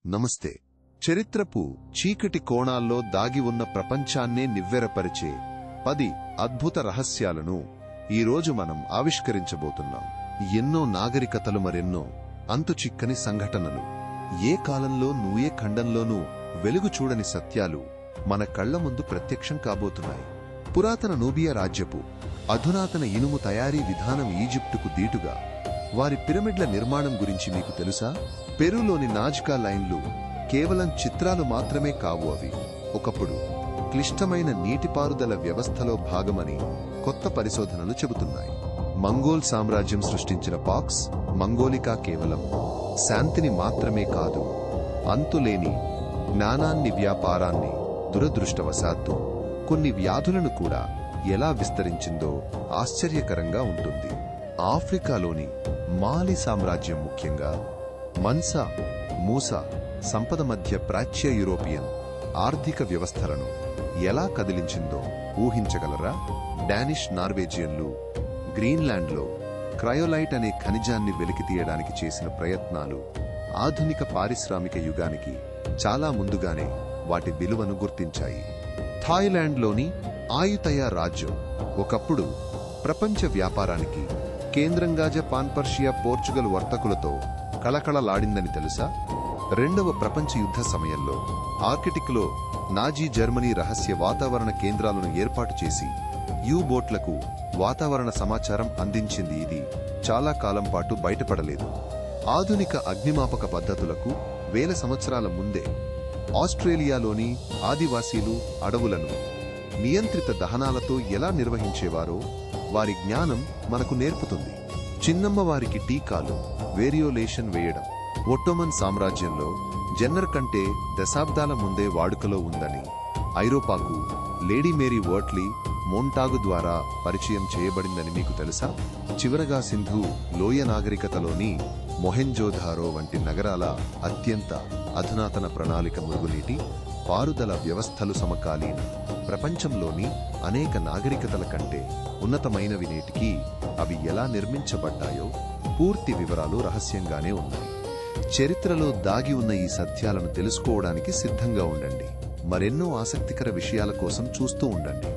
నమస్తే. చరిత్రపు చీకటి కోణాల్లో దాగి ఉన్న ప్రపంచాన్నే నివ్వెరపరిచే 10 అద్భుత రహస్యాలను ఈరోజు మనం ఆవిష్కరించబోతున్నాం. ఎన్నో నాగరికతలు, మరెన్నో అంతుచిక్కని సంఘటనలు, ఏ కాలంలోనూ ఏ ఖండంలోనూ వెలుగు చూడని సత్యాలు మన కళ్ల ముందు ప్రత్యక్షం కాబోతున్నాయి. పురాతన నూబియా రాజ్యపు అధునాతన ఇనుము తయారీ విధానం, ఈజిప్టుకు దీటుగా వారి పిరమిడ్ల నిర్మాణం గురించి మీకు తెలుసా? పెరూలోని నాజ్కా లైన్లు కేవలం చిత్రాలు మాత్రమే కావు, అవి ఒకప్పుడు క్లిష్టమైన నీటిపారుదల వ్యవస్థలో భాగమని కొత్త పరిశోధనలు చెబుతున్నాయి. మంగోల్ సామ్రాజ్యం సృష్టించిన పాక్స్ మంగోలికా కేవలం శాంతిని మాత్రమే కాదు, అంతులేని జ్ఞానాన్ని, వ్యాపారాన్ని, దురదృష్టవశాత్తు కొన్ని వ్యాధులను కూడా ఎలా విస్తరించిందో ఆశ్చర్యకరంగా ఉంటుంది. ఆఫ్రికాలోని మాలి సామ్రాజ్యం, ముఖ్యంగా మన్సా, మూసా సంపద మధ్య ప్రాచ్య యూరోపియన్ ఆర్థిక వ్యవస్థలను ఎలా కదిలించిందో ఊహించగలరా? డానిష్ నార్వేజియన్లు గ్రీన్లాండ్లో క్రయోలైట్ అనే ఖనిజాన్ని వెలికితీయడానికి చేసిన ప్రయత్నాలు ఆధునిక పారిశ్రామిక యుగానికి చాలా ముందుగానే వాటి విలువను గుర్తించాయి. థాయిలాండ్లోని ఆయుతయ రాజ్యం ఒకప్పుడు ప్రపంచ వ్యాపారానికి కేంద్రంగా జపాన్, పర్షియా, పోర్చుగల్ వర్తకులతో కళకళలాడిందని తెలుసా? రెండవ ప్రపంచ యుద్ధ సమయంలో ఆర్కిటిక్లో నాజీ జర్మనీ రహస్య వాతావరణ కేంద్రాలను ఏర్పాటు చేసి యూ-బోట్లకు వాతావరణ సమాచారం అందించింది. ఇది చాలా కాలం పాటు బయటపడలేదు. ఆధునిక అగ్నిమాపక పద్ధతులకు వేల సంవత్సరాల ముందే ఆస్ట్రేలియాలోని ఆదివాసీలు అడవులను నియంత్రిత దహనాలతో ఎలా నిర్వహించేవారో వారి జ్ఞానం మనకు నేర్పుతుంది. చిన్నమ్మ వారికి టీకాలు, వేరియోలేషన్ వేయడం ఒట్టోమన్ సామ్రాజ్యంలో జెన్నర్ కంటే దశాబ్దాల ముందే వాడుకలో ఉందని ఐరోపాకు లేడీ మేరీ వర్ట్లీ మోంటాగు ద్వారా పరిచయం చేయబడిందని మీకు తెలుసా? చివరగా సింధు లోయ నాగరికతలోని మొహెంజోదారో వంటి నగరాల అత్యంత అధునాతన ప్రణాళిక, మురుగునీటి పారుదల వ్యవస్థలు సమకాలీన ప్రపంచంలోని అనేక నాగరికతల కంటే ఉన్నతమైనవి. నేటికి అవి ఎలా నిర్మించబడ్డాయో పూర్తి వివరాలు రహస్యంగానే ఉన్నాయి. చరిత్రలో దాగి ఉన్న ఈ సత్యాలను తెలుసుకోవడానికి సిద్ధంగా ఉండండి. మరెన్నో ఆసక్తికర విషయాల కోసం చూస్తూ ఉండండి.